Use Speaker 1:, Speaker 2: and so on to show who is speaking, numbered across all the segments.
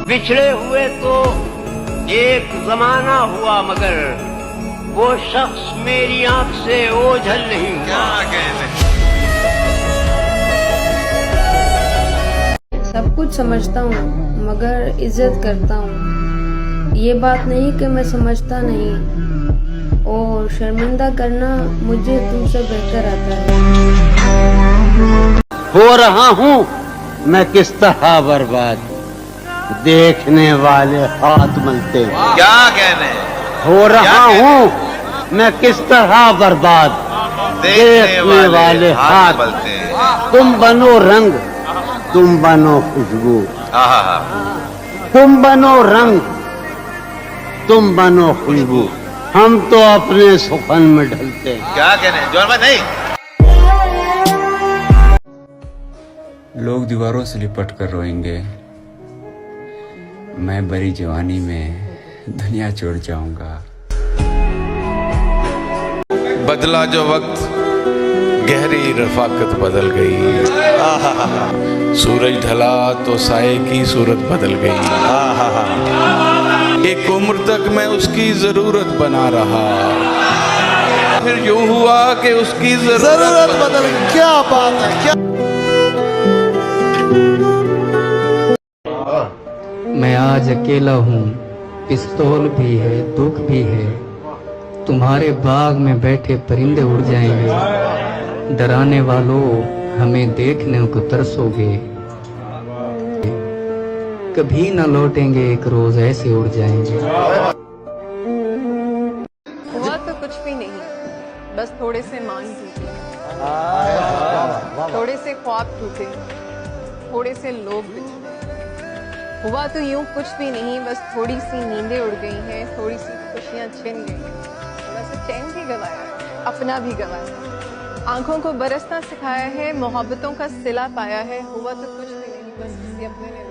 Speaker 1: बिछड़े हुए तो एक जमाना हुआ, मगर वो शख्स मेरी आंख से ओझल नहीं हुआ।
Speaker 2: सब कुछ समझता हूँ मगर इज्जत करता हूँ। ये बात नहीं कि मैं समझता नहीं, और शर्मिंदा करना मुझे तुमसे बेहतर आता है।
Speaker 1: हो रहा हूँ मैं किस तरह बर्बाद, देखने वाले हाथ मलते।
Speaker 3: क्या कहने?
Speaker 1: हो रहा हूँ मैं किस तरह बर्बाद, देखने वाले हाथ
Speaker 3: मलते।
Speaker 1: तुम बनो रंग, तुम बनो खुशबू, तुम बनो रंग, तुम बनो खुशबू, हम तो अपने सुखन में ढलते।
Speaker 3: क्या कहने? जोर में नहीं।
Speaker 4: लोग दीवारों से लिपट कर रोएंगे, मैं बड़ी जवानी में दुनिया छोड़ जाऊंगा।
Speaker 3: बदला जो वक्त, गहरी रफाकत बदल गई। सूरज ढला तो साए की सूरत बदल गई। एक उम्र तक मैं उसकी जरूरत बना रहा, फिर यूं हुआ कि उसकी जरूरत बदल गई।
Speaker 5: क्या बात है, क्या
Speaker 6: मैं आज अकेला हूँ, पिस्तौल भी है, दुख भी है। तुम्हारे बाग में बैठे परिंदे उड़ जाएंगे, डराने वालों हमें देखने को तरसोगे। कभी न लौटेंगे, एक रोज ऐसे उड़ जाएंगे।
Speaker 7: हुआ तो कुछ भी नहीं, बस थोड़े से मान टूटे, थोड़े से ख्वाब टूटे, थोड़े से लोग बिछड़े। हुआ तो यूं कुछ भी नहीं, बस थोड़ी सी नींदें उड़ गई हैं, थोड़ी सी खुशियां छिन गई, थोड़ा सा चैन भी गवाया है, अपना भी गवाया, आंखों को बरसना सिखाया है, मोहब्बतों का सिला पाया है। हुआ तो कुछ भी नहीं, बस किसी अपने ने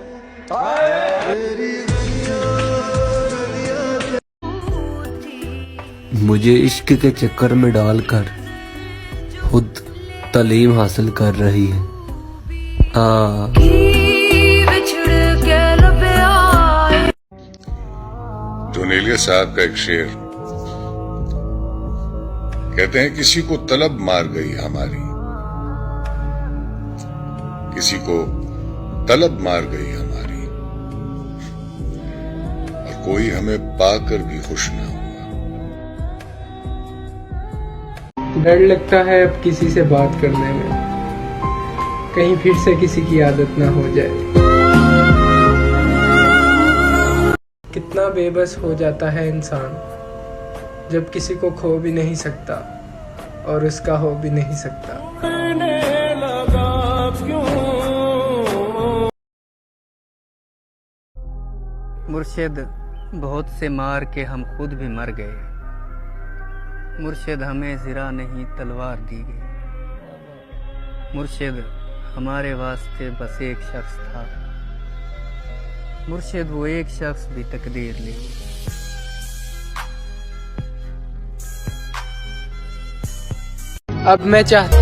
Speaker 8: मुझे इश्क के चक्कर में डालकर खुद तालीम हासिल कर रही है।
Speaker 9: जोनेलिया साहब का एक शेर, कहते हैं किसी को तलब मार गई हमारी, किसी को तलब मार गई हमारी, और कोई हमें पाकर भी खुश ना हुआ।
Speaker 10: डर लगता है अब किसी से बात करने में, कहीं फिर से किसी की आदत ना हो जाए। कितना बेबस हो जाता है इंसान जब किसी को खो भी नहीं सकता और उसका हो भी नहीं सकता।
Speaker 6: मुर्शिद, बहुत से मार के हम खुद भी मर गए। मुर्शिद, हमें ज़रा नहीं तलवार दी गई। मुर्शिद, हमारे वास्ते बस एक शख्स था। मुर्शिद, वो एक शख्स भी तकदीर ले।
Speaker 10: अब मैं चाहता,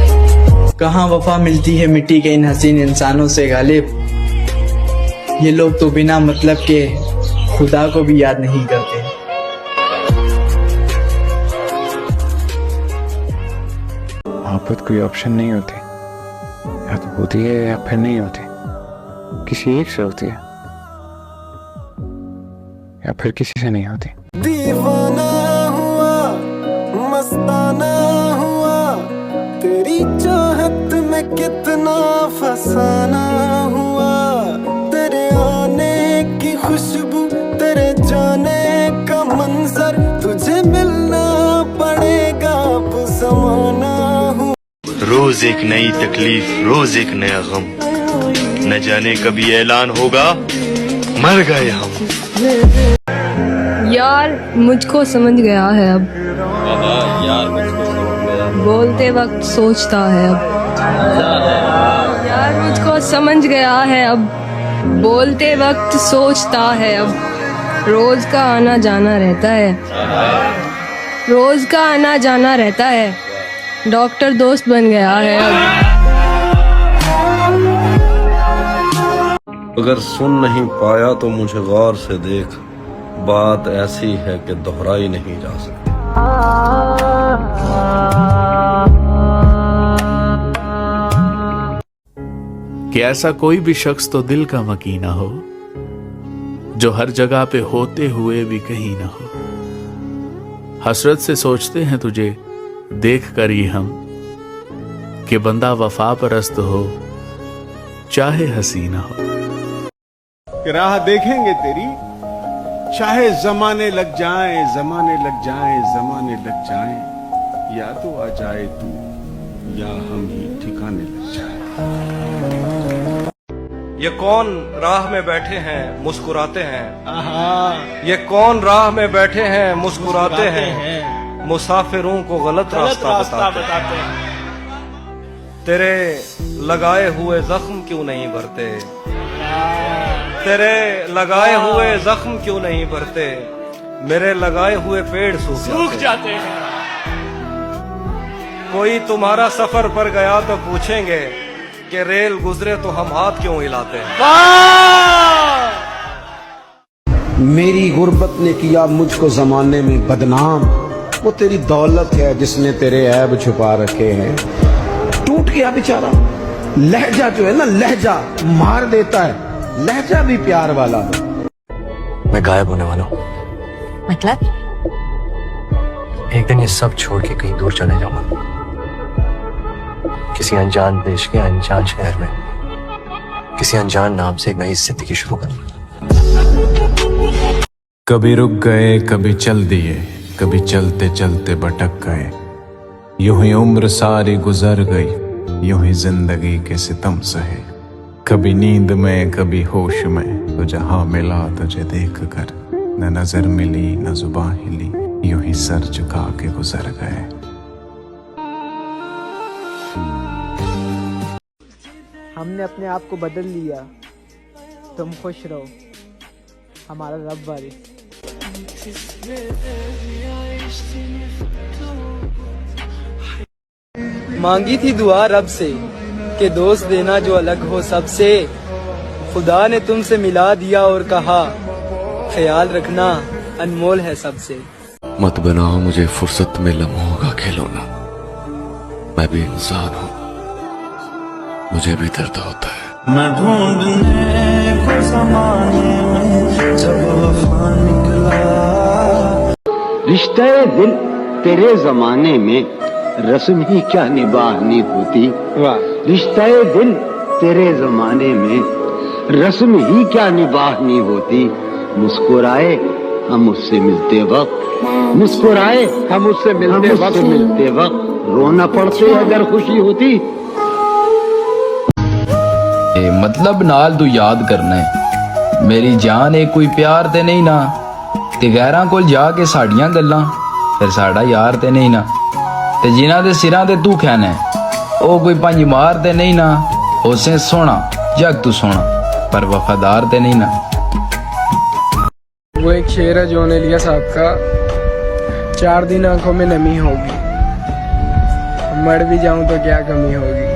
Speaker 5: कहाँ वफा मिलती है मिट्टी के इन हसीन इंसानों से गालिब। ये लोग तो बिना मतलब के खुदा को भी याद नहीं करते।
Speaker 11: मोहब्बत कोई ऑप्शन नहीं होती, या तो होती है या फिर नहीं होती। किसी एक से होती है या फिर किसी से नहीं होती।
Speaker 5: दीवाना हुआ, मस्ताना हुआ, तेरी चाहत में कितना फसाना हुआ। तेरे आने की खुशबू, तेरे जाने का मंजर, तुझे मिलना पड़ेगा अब ज़माना हुआ।
Speaker 12: रोज एक नई तकलीफ, रोज एक नया गम, न जाने कभी ऐलान होगा मर गए हम।
Speaker 2: यार मुझको समझ गया है अब, बोलते वक्त सोचता है अब। यार मुझको समझ गया है अब, बोलते वक्त सोचता है अब। रोज का आना जाना रहता है, रोज का आना जाना रहता है। डॉक्टर दोस्त बन गया है अब।
Speaker 3: अगर सुन नहीं पाया तो मुझे गौर से देख, बात ऐसी है कि दोहराई नहीं जा सकती।
Speaker 13: कि ऐसा कोई भी शख्स तो दिल का मकी ना हो, जो हर जगह पे होते हुए भी कहीं ना हो। हसरत से सोचते हैं तुझे देख कर ही हम, कि बंदा वफा परस्त हो चाहे हसीना हो।
Speaker 14: राह देखेंगे तेरी चाहे जमाने लग जाएं, जमाने लग जाएं, जमाने लग जाएं, या तो आ जाए तू या हम ही ठिकाने लग जाए।
Speaker 15: ये कौन राह में बैठे हैं मुस्कुराते हैं, ये कौन राह में बैठे हैं मुस्कुराते हैं, मुसाफिरों को गलत रास्ता बताते हैं। तेरे लगाए हुए जख्म क्यों नहीं भरते, तेरे लगाए हुए जख्म क्यों नहीं भरते, मेरे लगाए हुए पेड़ सूख जाते हैं। कोई तुम्हारा सफर पर गया तो पूछेंगे कि रेल गुजरे तो हम हाथ क्यों हिलाते हैं।
Speaker 14: मेरी गुर्बत ने किया मुझको जमाने में बदनाम, वो तेरी दौलत है जिसने तेरे ऐब छुपा रखे हैं। टूट गया बेचारा, लहजा जो है ना, लहजा मार देता है, लहजा भी प्यार वाला हो।
Speaker 16: मैं गायब होने वाला हूँ।
Speaker 17: मतलब?
Speaker 16: एक दिन ये सब छोड़ के कहीं दूर चले जाऊंगा, किसी अनजान देश के अनजान शहर में, किसी अनजान नाम से एक नई जिंदगी शुरू करूंगा।
Speaker 13: कभी रुक गए, कभी चल दिए, कभी चलते चलते भटक गए, यूं ही उम्र सारी गुजर गई, यूं ही जिंदगी के सितम सहे। कभी नींद में कभी होश में, तो जहां मिला तुझे देख कर, न नजर मिली न जुबान हिली, यूं ही सर झुका के गुजर गए।
Speaker 5: हमने अपने आप को बदल लिया, तुम खुश रहो, हमारा रब वारिस। मांगी थी दुआ रब से कि दोस्त देना जो अलग हो सबसे, खुदा ने तुमसे मिला दिया और कहा ख्याल रखना अनमोल है सबसे।
Speaker 8: मत बनाओ मुझे फुर्सत में लम्हों का खिलौना, मैं भी इंसान हूँ, मुझे भी दर्द होता है।
Speaker 18: मैं ढूंढने को ज़माने में जब वफा निकला।
Speaker 1: रिश्ते दिल तेरे जमाने में रस्म ही क्या निभानी होती, रिश्ते दिल तेरे जमाने में रस्म ही क्या निभानी होती। मुस्कुराए हम उससे मिलते वक्त, मुस्कुराए हम उससे मिलते वक्त, रोना पड़ते अगर खुशी होती।
Speaker 19: मतलब नाल तू याद करना है मेरी जान, एक कोई प्यार ते नहीं ना, ते गैरां कोल जाके साड़ियां गल्लां, फिर साड़ा यार ते नहीं ना, ते जिन्हां दे सिरां ते तू खैना है ओ कोई पंज मार ते नहीं ना, उसे सोना जग तू सोना पर वफादार ते नहीं ना।
Speaker 10: वो एक शेर है जो ने लिया साहब का, 4 दिन आंखों में नमी होगी, मर भी जाऊं तो क्या कमी होगी।